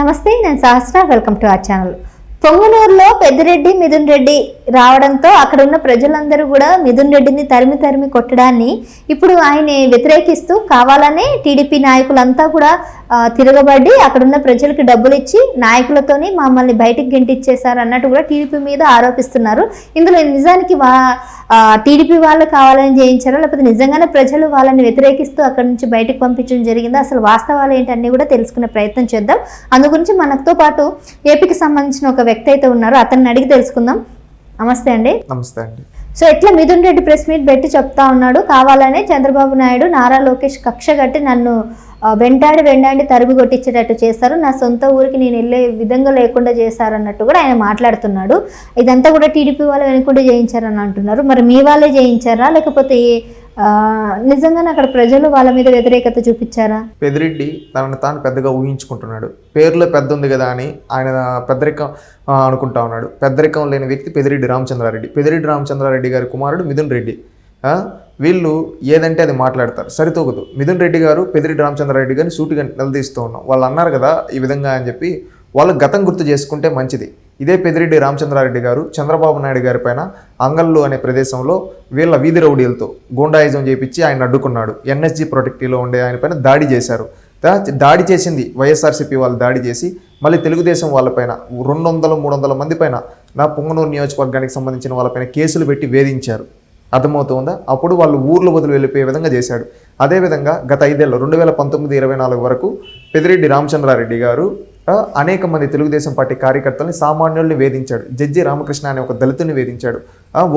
నమస్తే, నేను Sahasra. Welcome to our channel. పొంగనూరులో పెద్దిరెడ్డి మిథున్ రెడ్డి రావడంతో అక్కడ ఉన్న ప్రజలందరూ కూడా మిథున్ రెడ్డిని తరిమి కొట్టడాన్ని ఇప్పుడు ఆయన వ్యతిరేకిస్తూ కావాలనే టీడీపీ నాయకులంతా కూడా తిరగబడి అక్కడున్న ప్రజలకు డబ్బులు ఇచ్చి నాయకులతోని మమ్మల్ని బయటికి గెంటిచ్చేశారు అన్నట్టు కూడా టీడీపీ మీద ఆరోపిస్తున్నారు. ఇందులో నిజానికి టీడీపీ వాళ్ళు కావాలని చేయించారా, లేకపోతే నిజంగానే ప్రజలు వాళ్ళని వ్యతిరేకిస్తూ అక్కడి నుంచి బయటకు పంపించడం జరిగిందా, అసలు వాస్తవాలు ఏంటన్నీ కూడా తెలుసుకునే ప్రయత్నం చేద్దాం. అందు గురించి మనతో పాటు ఏపీకి సంబంధించిన ఒక వ్యక్తి అయితే ఉన్నారు, అతన్ని అడిగి తెలుసుకుందాం. నమస్తే అండి. నమస్తే అండి. సో ఇట్లా మిథున్ రెడ్డి ప్రెస్ మీట్ పెట్టి చెప్తా ఉన్నాడు, కావాలనే చంద్రబాబు నాయుడు నారా లోకేష్ కక్ష కట్టి నన్ను వెంటాడి తరిమి కొట్టించేటట్టు చేశారు, నా సొంత ఊరికి నేను వెళ్ళే విధంగా లేకుండా చేశారన్నట్టు కూడా ఆయన మాట్లాడుతున్నాడు. ఇదంతా కూడా టీడీపీ వాళ్ళు వెనుకుంటే చేయించారని అంటున్నారు. మరి మీ వాళ్ళే చేయించారా, లేకపోతే నిజంగానే అక్కడ ప్రజలు వాళ్ళ మీద వ్యతిరేకత చూపించారా? పెద్దిరెడ్డి తనను తాను పెద్దగా ఊహించుకుంటున్నాడు. పేరులో పెద్ద ఉంది కదా అని ఆయన పెద్దరికం అనుకుంటా ఉన్నాడు. పెద్దరికం లేని వ్యక్తి పెద్దిరెడ్డి రామచంద్రారెడ్డి. పెద్దిరెడ్డి రామచంద్రారెడ్డి గారి కుమారుడు మిథున్ రెడ్డి. వీళ్ళు ఏదంటే అది మాట్లాడతారు, సరితూగదు. మిథున్ రెడ్డి గారు పెద్దిరెడ్డి రామచంద్రారెడ్డి గారిని సూటిగా నిలదీస్తూ ఉన్నాం. వాళ్ళు అన్నారు కదా ఈ విధంగా అని చెప్పి, వాళ్ళు గతం గుర్తు చేసుకుంటే మంచిది. ఇదే పెద్దిరెడ్డి రామచంద్రారెడ్డి గారు చంద్రబాబు నాయుడు గారి పైన అంగళ్ళు అనే ప్రదేశంలో వీళ్ళ వీధి రౌడీలతో గూండాయిజం చేపించి ఆయన అడ్డుకున్నాడు. ఎన్ఎస్జీ ప్రొటెక్టీలో ఉండే ఆయన పైన దాడి చేశారు. దాడి చేసింది వైఎస్ఆర్సీపీ వాళ్ళు దాడి చేసి మళ్ళీ తెలుగుదేశం వాళ్ళపైన 200-300 మంది పైన నా పొంగనూరు నియోజకవర్గానికి సంబంధించిన వాళ్ళపైన కేసులు పెట్టి వేధించారు. అర్థమవుతుందా? అప్పుడు వాళ్ళు ఊర్లు వదిలి వెళ్ళిపోయే విధంగా చేశాడు. అదేవిధంగా గత 5 ఏళ్ళు 2019-24 వరకు పెద్దిరెడ్డి రామచంద్రారెడ్డి గారు అనేక మంది తెలుగుదేశం పార్టీ కార్యకర్తల్ని, సామాన్యుల్ని వేధించాడు. జడ్జి రామకృష్ణ అనే ఒక దళితుని వేధించాడు.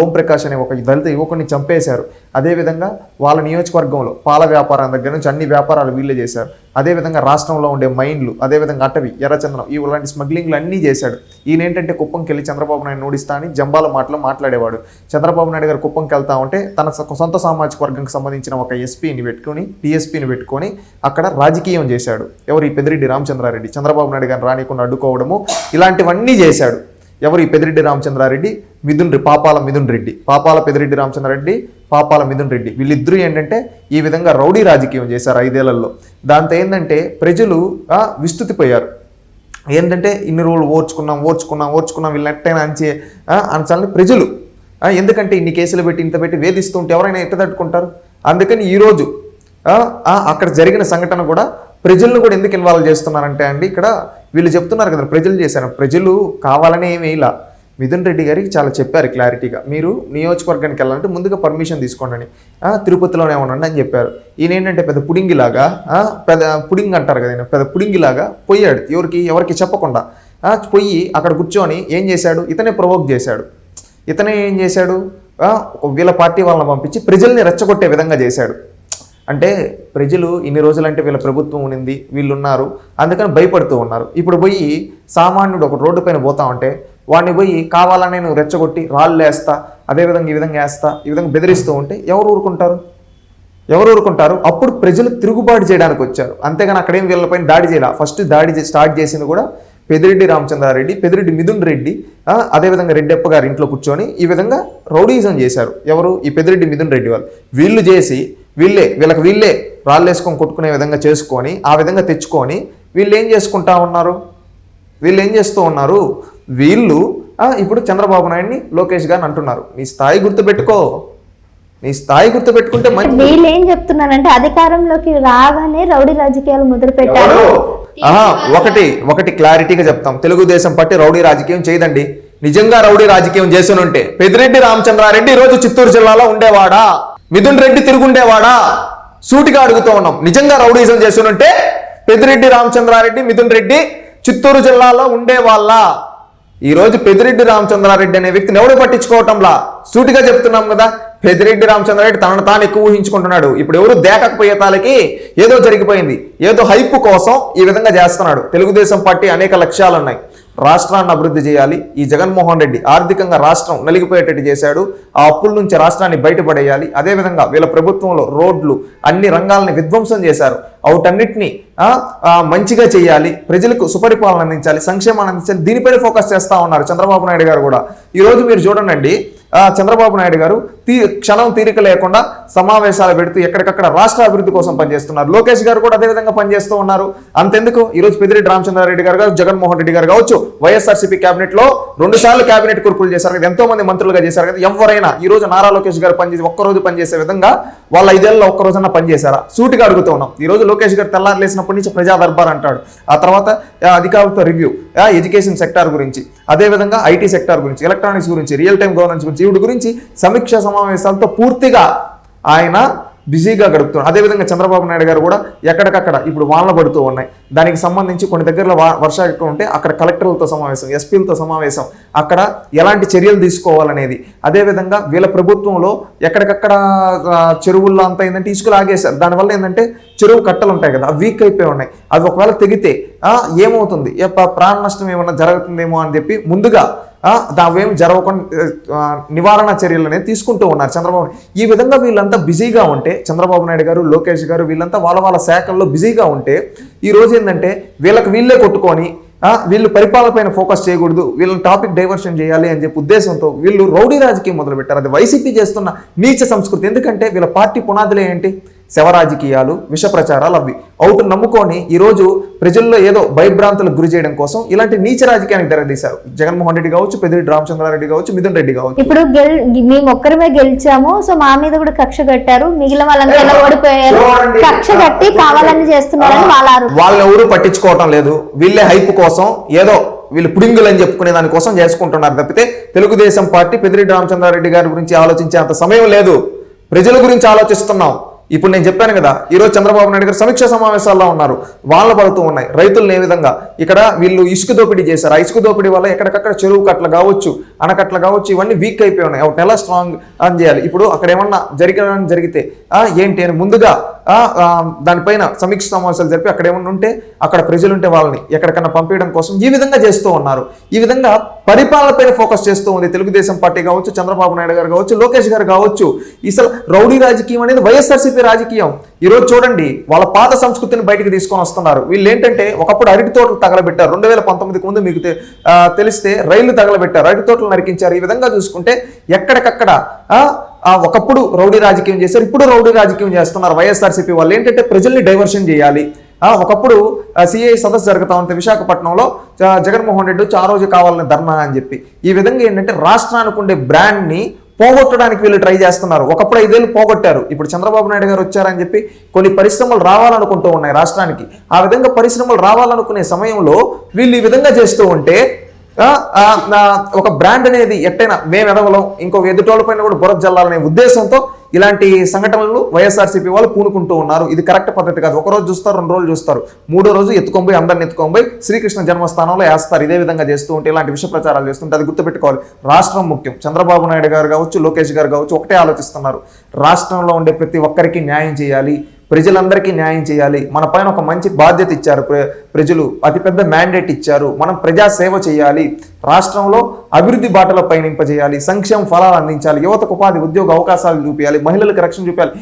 ఓంప్రకాష్ అనే ఒక దళిత యువకుడిని చంపేశారు. అదేవిధంగా వాళ్ళ నియోజకవర్గంలో పాల వ్యాపారం దగ్గర నుంచి అన్ని వ్యాపారాలు వీళ్ళే చేశారు. అదేవిధంగా రాష్ట్రంలో ఉండే మైన్లు, అదేవిధంగా అటవీ, ఎర్రచందనం, ఇలాంటి స్మగ్లింగ్లు అన్నీ చేశాడు. ఈయన ఏంటంటే కుప్పంకి వెళ్ళి చంద్రబాబు నాయుడు నోడిస్తా అని జంబాల మాటలు మాట్లాడేవాడు. చంద్రబాబు నాయుడు గారు కుప్పంకి వెళ్తా ఉంటే తన సొంత సామాజిక వర్గంకి సంబంధించిన ఒక ఎస్పీని పెట్టుకొని, డిఎస్పీని పెట్టుకొని అక్కడ రాజకీయం చేశాడు. ఎవరు? ఈ పెద్దిరెడ్డి రామచంద్రారెడ్డి. చంద్రబాబు నాయుడు గారిని రానికుండా అడ్డుకోవడము, ఇలాంటివన్నీ చేశాడు. ఎవరు? ఈ పెద్దిరెడ్డి రామచంద్రారెడ్డి, పాపాల మిథున్ రెడ్డి. పాపాల పెద్దిరెడ్డి రామచంద్రారెడ్డి, పాపాల మిథున్ రెడ్డి. వీళ్ళిద్దరూ ఏంటంటే ఈ విధంగా రౌడీ రాజకీయం చేశారు 5 ఏళ్లలో. దాంతో ఏంటంటే ప్రజలు విస్తుతిపోయారు. ఏంటంటే ఇన్ని రోజులు ఓర్చుకున్నాం వీళ్ళని ఎట్టైనా అంచాలని ప్రజలు. ఎందుకంటే ఇన్ని కేసులు పెట్టి ఇంత పెట్టి వేధిస్తుంటే ఎవరైనా ఎట్ట తట్టుకుంటారు? అందుకని ఈరోజు అక్కడ జరిగిన సంఘటన కూడా ప్రజలను కూడా ఎందుకు ఇన్వాల్వ్ చేస్తున్నారంటే అండి, ఇక్కడ వీళ్ళు చెప్తున్నారు కదా ప్రజలు చేశారు. ప్రజలు కావాలనే ఏమీ ఇలా మిథున్ రెడ్డి గారికి చాలా చెప్పారు క్లారిటీగా, మీరు నియోజకవర్గానికి వెళ్ళాలంటే ముందుగా పర్మిషన్ తీసుకోండి అని, తిరుపతిలోనే ఉండండి అని చెప్పారు. ఈయన ఏంటంటే పెద్ద పుడింగిలాగా, పుడింగ్ అంటారు కదా, పెద్ద పుడింగిలాగా పోయాడు. ఎవరికి చెప్పకుండా పోయి అక్కడ కూర్చొని ఏం చేశాడు? ఇతనే ప్రొవోక్ చేశాడు. ఇతనే ఏం చేశాడు? వీళ్ళ పార్టీ వాళ్ళని పంపించి ప్రజల్ని రెచ్చగొట్టే విధంగా చేశాడు. అంటే ప్రజలు ఇన్ని రోజులంటే వీళ్ళ ప్రభుత్వం ఉన్నింది, వీళ్ళు ఉన్నారు, అందుకని భయపడుతూ ఉన్నారు. ఇప్పుడు పోయి సామాన్యుడు ఒక రోడ్డు పైన పోతా ఉంటే వాడిని పోయి కావాలనే నువ్వు రెచ్చగొట్టి రాళ్ళు వేస్తా, అదేవిధంగా ఈ విధంగా వేస్తా, ఈ విధంగా బెదిరిస్తూ ఉంటే ఎవరు ఊరుకుంటారు? అప్పుడు ప్రజలు తిరుగుబాటు చేయడానికి వచ్చారు. అంతేగాని అక్కడేం వీళ్ళపైన దాడి చేయాల. ఫస్ట్ దాడి స్టార్ట్ చేసింది కూడా పెద్దిరెడ్డి రామచంద్రారెడ్డి, పెద్దిరెడ్డి మిథున్ రెడ్డి, అదేవిధంగా రెడ్డప్ప గారి ఇంట్లో కూర్చొని ఈ విధంగా రౌడీజం చేశారు. ఎవరు? ఈ పెద్దిరెడ్డి మిథున్ రెడ్డి వాళ్ళు. వీళ్ళు చేసి వీళ్ళే రాళ్ళు వేసుకొని కొట్టుకునే విధంగా చేసుకొని ఆ విధంగా తెచ్చుకొని వీళ్ళు ఏం చేస్తూ ఉన్నారు? వీళ్ళు ఇప్పుడు చంద్రబాబు నాయుడిని, లోకేష్ గారిని అంటున్నారు, నీ స్థాయి గుర్తుపెట్టుకుంటే వీళ్ళు ఏం చెప్తున్నారంటే అధికారంలోకి రాగానే రౌడీ రాజకీయాలు మొదలు పెట్టారు. ఒకటి క్లారిటీగా చెప్తాం, తెలుగుదేశం పార్టీ రౌడీ రాజకీయం చేయదండి. నిజంగా రౌడీ రాజకీయం చేసినుంటే పెద్దిరెడ్డి రామచంద్రారెడ్డి ఈరోజు చిత్తూరు జిల్లాలో ఉండేవాడా? మిథున్ రెడ్డి తిరుగుండేవాడా? సూటిగా అడుగుతూ ఉన్నాం. నిజంగా రౌడీజం చేసినుంటే పెద్దిరెడ్డి రామచంద్రారెడ్డి, మిథున్ రెడ్డి చిత్తూరు జిల్లాలో ఉండేవాళ్ళ? ఈరోజు పెద్దిరెడ్డి రామచంద్రారెడ్డి అనే వ్యక్తిని ఎవడు పట్టించుకోవటంలా? సూటిగా చెప్తున్నాం కదా, పెద్దిరెడ్డి రామచంద్రారెడ్డి తనను తాను ఎక్కువ ఊహించుకుంటున్నాడు. ఇప్పుడు ఎవరు దేకకపోయే తాలకి ఏదో జరిగిపోయింది, ఏదో హైప్ కోసం ఈ విధంగా చేస్తున్నాడు. తెలుగుదేశం పార్టీ అనేక లక్ష్యాలు ఉన్నాయి. రాష్ట్రాన్ని అభివృద్ధి చేయాలి. ఈ జగన్మోహన్ రెడ్డి ఆర్థికంగా రాష్ట్రం నలిగిపోయేటట్టు చేశాడు. ఆ అప్పుల నుంచి రాష్ట్రాన్ని బయటపడేయాలి. అదేవిధంగా వీళ్ళ ప్రభుత్వంలో రోడ్లు, అన్ని రంగాలని విధ్వంసం చేశారు. వాటన్నిటిని మంచిగా చేయాలి, ప్రజలకు సుపరిపాలన అందించాలి, సంక్షేమాన్ని అందించాలి. దీనిపైన ఫోకస్ చేస్తూ ఉన్నారు చంద్రబాబు నాయుడు గారు కూడా. ఈరోజు మీరు చూడండి, చంద్రబాబు నాయుడు గారు క్షణం తీరిక లేకుండా సమావేశాలు పెడుతూ ఎక్కడికక్కడ రాష్ట్ర అభివృద్ధి కోసం పనిచేస్తున్నారు. లోకేష్ గారు కూడా అదే విధంగా పనిచేస్తూ ఉన్నారు. అంతెందుకు ఈరోజు పెద్దిరెడ్డి రామచంద్రారెడ్డి గారు జగన్మోహన్ రెడ్డి గారు కావచ్చు, వైఎస్ఆర్సీపీ కేబినెట్ లో 2 సార్లు కేబినెట్ కుర్పులు చేశారు కదా, ఎంతో మంది మంత్రులుగా చేశారు కదా. ఎవరైనా ఈ రోజు నారా లోకేష్ గారు పనిచేసి ఒక్కరోజు పనిచేసే విధంగా వాళ్ళ 5 ఏళ్ళలో ఒక్కరోజన్నా పనిచేశారా? సూటిగా అడుగుతూ ఉన్నాం. ఈ రోజు లోకేష్ గారు తెల్లారు లేసినప్పటి నుంచి ప్రజా దర్బార్ అంటాడు, ఆ తర్వాత అధికారులతో రివ్యూ, ఎడ్యుకేషన్ సెక్టార్ గురించి, అదేవిధంగా ఐటీ సెక్టార్ గురించి, ఎలక్ట్రానిక్స్ గురించి, రియల్ టైం గవర్నెన్స్ గురించి, వీటి గురించి సమీక్షా సమావేశాలతో పూర్తిగా ఆయన బిజీగా గడుపుతున్నారు. అదేవిధంగా చంద్రబాబు నాయుడు గారు కూడా ఎక్కడికక్కడ ఇప్పుడు వానలు పడుతూ ఉన్నాయి, దానికి సంబంధించి కొన్ని దగ్గరలో వర్షాలు ఎక్కువ ఉంటే అక్కడ కలెక్టర్లతో సమావేశం, ఎస్పీలతో సమావేశం, అక్కడ ఎలాంటి చర్యలు తీసుకోవాలనేది. అదేవిధంగా వీళ్ళ ప్రభుత్వంలో ఎక్కడికక్కడ చెరువుల్లో అంతా ఏంటంటే ఇసుకలు ఆగేశారు. దానివల్ల ఏంటంటే చెరువు కట్టలు ఉంటాయి కదా, వీక్ అయిపోయి ఉన్నాయి. అవి ఒకవేళ తెగితే ఏమవుతుంది, ప్రాణ నష్టం ఏమన్నా జరుగుతుందేమో అని చెప్పి ముందుగా దావేం జరగకుండా నివారణ చర్యలు అనేది తీసుకుంటూ ఉన్నారు చంద్రబాబు. ఈ విధంగా వీళ్ళంతా బిజీగా ఉంటే, చంద్రబాబు నాయుడు గారు, లోకేష్ గారు వీళ్ళంతా వాళ్ళ శాఖల్లో బిజీగా ఉంటే, ఈ రోజు ఏంటంటే వీళ్ళే కొట్టుకొని వీళ్ళు పరిపాలన పైన ఫోకస్ చేయకూడదు, వీళ్ళని టాపిక్ డైవర్షన్ చేయాలి అని చెప్పి ఉద్దేశంతో వీళ్ళు రౌడీ రాజకీయం మొదలుపెట్టారు. అది వైసీపీ చేస్తున్న నీచ సంస్కృతి. ఎందుకంటే వీళ్ళ పార్టీ పునాదులే ఏంటి? శవ రాజకీయాలు, విష ప్రచారాలు. అవి అవుట్ నమ్ముకొని ఈరోజు ప్రజల్లో ఏదో భయభ్రాంతులకు గురి చేయడం కోసం ఇలాంటి నీచ రాజకీయానికి తెరదీశారు. జగన్మోహన్ రెడ్డి కావచ్చు, పెద్దిరెడ్డి రామచంద్రారెడ్డి కావచ్చు, మిథున్ రెడ్డి కావచ్చు. ఇప్పుడు మేము ఒక్కరిమే గెలిచాము, సో మా మీద కూడా కక్ష కట్టారు, మిగిలిన వాళ్ళంతా ఎలా ఓడిపోయారు, కక్ష కట్టి కావాలని చేస్తున్నారని వాళ్ళని ఎవరు పట్టించుకోవటం లేదు. వీళ్ళే హైప్ కోసం ఏదో వీళ్ళు పుడింగులు అని చెప్పుకునే దానికోసం చేసుకుంటున్నారు తప్పితే తెలుగుదేశం పార్టీ పెద్దిరెడ్డి రామచంద్రారెడ్డి గారి గురించి ఆలోచించే అంత సమయం లేదు. ప్రజల గురించి ఆలోచిస్తున్నాం. ఇప్పుడు నేను చెప్పాను కదా, ఈరోజు చంద్రబాబు నాయుడు గారు సమీక్షా సమావేశాల్లో ఉన్నారు, వాళ్ళు పడుతూ ఉన్నాయి. రైతులను ఏ విధంగా ఇక్కడ వీళ్ళు ఇసుక దోపిడీ చేశారు, ఆ ఇసుక దోపిడీ వల్ల ఎక్కడికక్కడ చెరువు కట్టలు కావచ్చు, అనకట్లు కావచ్చు, ఇవన్నీ వీక్ అయిపోయి ఉన్నాయి. ఒకటి ఎలా స్ట్రాంగ్ అని చేయాలి. ఇప్పుడు అక్కడ ఏమన్నా జరిగితే ఏంటి అని ముందుగా దానిపైన సమీక్ష సమావేశాలు జరిపి అక్కడ ఏమన్నా ఉంటే అక్కడ ప్రజలుంటే వాళ్ళని ఎక్కడికన్నా పంపించడం కోసం ఈ విధంగా చేస్తూ ఉన్నారు. ఈ విధంగా పరిపాలనపైన ఫోకస్ చేస్తూ ఉంది తెలుగుదేశం పార్టీ కావచ్చు, చంద్రబాబు నాయుడు గారు కావచ్చు, లోకేష్ గారు కావచ్చు. అసలు రౌడీ రాజకీయం అనేది వైఎస్ఆర్సీపీ రాజకీయం. ఈరోజు చూడండి, వాళ్ళ పాత సంస్కృతిని బయటకు తీసుకొని వస్తున్నారు. వీళ్ళు ఏంటంటే ఒకప్పుడు అరటి తోటలు తగలబెట్టారు. 2019కు ముందు మీకు తెలిస్తే రైళ్లు తగలబెట్టారు, అరటి తోటలు నరికించారు. ఈ విధంగా చూసుకుంటే ఎక్కడికక్కడ ఒకప్పుడు రౌడీ రాజకీయం చేశారు, ఇప్పుడు రౌడీ రాజకీయం చేస్తున్నారు వైఎస్ఆర్సీపీ వాళ్ళు. ఏంటంటే ప్రజల్ని డైవర్షన్ చేయాలి. ఒకప్పుడు సిఐ సదస్సు జరుగుతా ఉంటే విశాఖపట్నంలో జగన్మోహన్ రెడ్డి వచ్చి ఆ రోజు కావాలని ధర్నా అని చెప్పి ఈ విధంగా ఏంటంటే రాష్ట్రానికి ఉండే బ్రాండ్ని పోగొట్టడానికి వీళ్ళు ట్రై చేస్తున్నారు. ఒకప్పుడు 5 ఏళ్ళు పోగొట్టారు, ఇప్పుడు చంద్రబాబు నాయుడు గారు వచ్చారని చెప్పి కొన్ని పరిశ్రమలు రావాలనుకుంటూ ఉన్నాయి రాష్ట్రానికి. ఆ విధంగా పరిశ్రమలు రావాలనుకునే సమయంలో వీళ్ళు ఈ విధంగా చేస్తూ ఉంటే ఒక బ్రాండ్ అనేది ఎట్టైనా మేము ఎదవలం, ఇంకో ఎదుటోళ్ళ పైన కూడా బురద జల్లాలనే ఉద్దేశంతో ఇలాంటి సంఘటనలు వైఎస్ఆర్సీపీ వాళ్ళు పూనుకుంటూ ఉన్నారు. ఇది కరెక్ట్ పద్ధతి కాదు. ఒక రోజు చూస్తారు, 2 రోజులు చూస్తారు, 3వ రోజు ఎత్తుకొనిపోయి అందరిని ఎత్తుకొనిపోయి శ్రీకృష్ణ జన్మస్థానంలో వేస్తారు. ఇదే విధంగా చేస్తూ ఉంటే ఇలాంటి విషయ ప్రచారాలు చేస్తుంటే అది గుర్తుపెట్టుకోవాలి. రాష్ట్రం ముఖ్యం. చంద్రబాబు నాయుడు గారు కావచ్చు, లోకేష్ గారు కావచ్చు ఒకటే ఆలోచిస్తున్నారు, రాష్ట్రంలో ఉండే ప్రతి ఒక్కరికి న్యాయం చేయాలి, ప్రజలందరికీ న్యాయం చేయాలి. మన పైన ఒక మంచి బాధ్యత ఇచ్చారు ప్రజలు, అతిపెద్ద మ్యాండేట్ ఇచ్చారు, మనం ప్రజా సేవ చేయాలి, రాష్ట్రంలో అభివృద్ధి బాటలో పయనింపజేయాలి, సంక్షేమ ఫలాలు అందించాలి, యువతకు ఉపాధి ఉద్యోగ అవకాశాలు చూపించాలి, మహిళలకు రక్షణ చూపించాలి.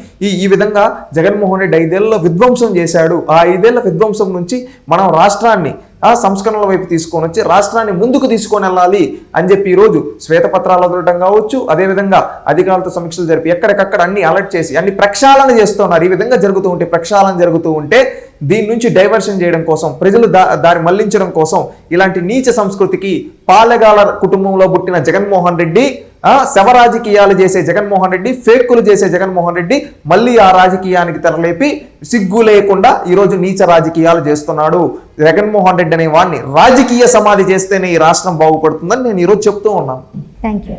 ఈ విధంగా జగన్మోహన్ రెడ్డి 5 ఏళ్లలో విధ్వంసం చేశాడు. ఆ 5 ఏళ్ల విధ్వంసం నుంచి మనం రాష్ట్రాన్ని సంస్కరణల వైపు తీసుకొని వచ్చి రాష్ట్రాన్ని ముందుకు తీసుకొని వెళ్ళాలి అని చెప్పి ఈరోజు శ్వేతపత్రాలు వదలడం కావచ్చు, అదేవిధంగా అధికారులతో సమీక్షలు జరిపి ఎక్కడికక్కడ అన్ని అలర్ట్ చేసి అన్ని ప్రక్షాళన చేస్తున్నారు. ఈ విధంగా జరుగుతూ ఉంటే, ప్రక్షాళన జరుగుతూ ఉంటే దీని నుంచి డైవర్షన్ చేయడం కోసం, ప్రజలు దారి మళ్లించడం కోసం ఇలాంటి నీచ సంస్కృతికి పాలెగాల కుటుంబంలో పుట్టిన జగన్మోహన్ రెడ్డి, శవ రాజకీయాలు చేసే జగన్మోహన్ రెడ్డి, ఫేక్కులు చేసే జగన్మోహన్ రెడ్డి మళ్ళీ ఆ రాజకీయానికి తెరలేపి సిగ్గు లేకుండా ఈరోజు నీచ రాజకీయాలు చేస్తున్నాడు. జగన్మోహన్ రెడ్డి అనే వాడిని రాజకీయ సమాధి చేస్తేనే ఈ రాష్ట్రం బాగుపడుతుందని నేను ఈరోజు చెప్తూ ఉన్నాను. Thank you.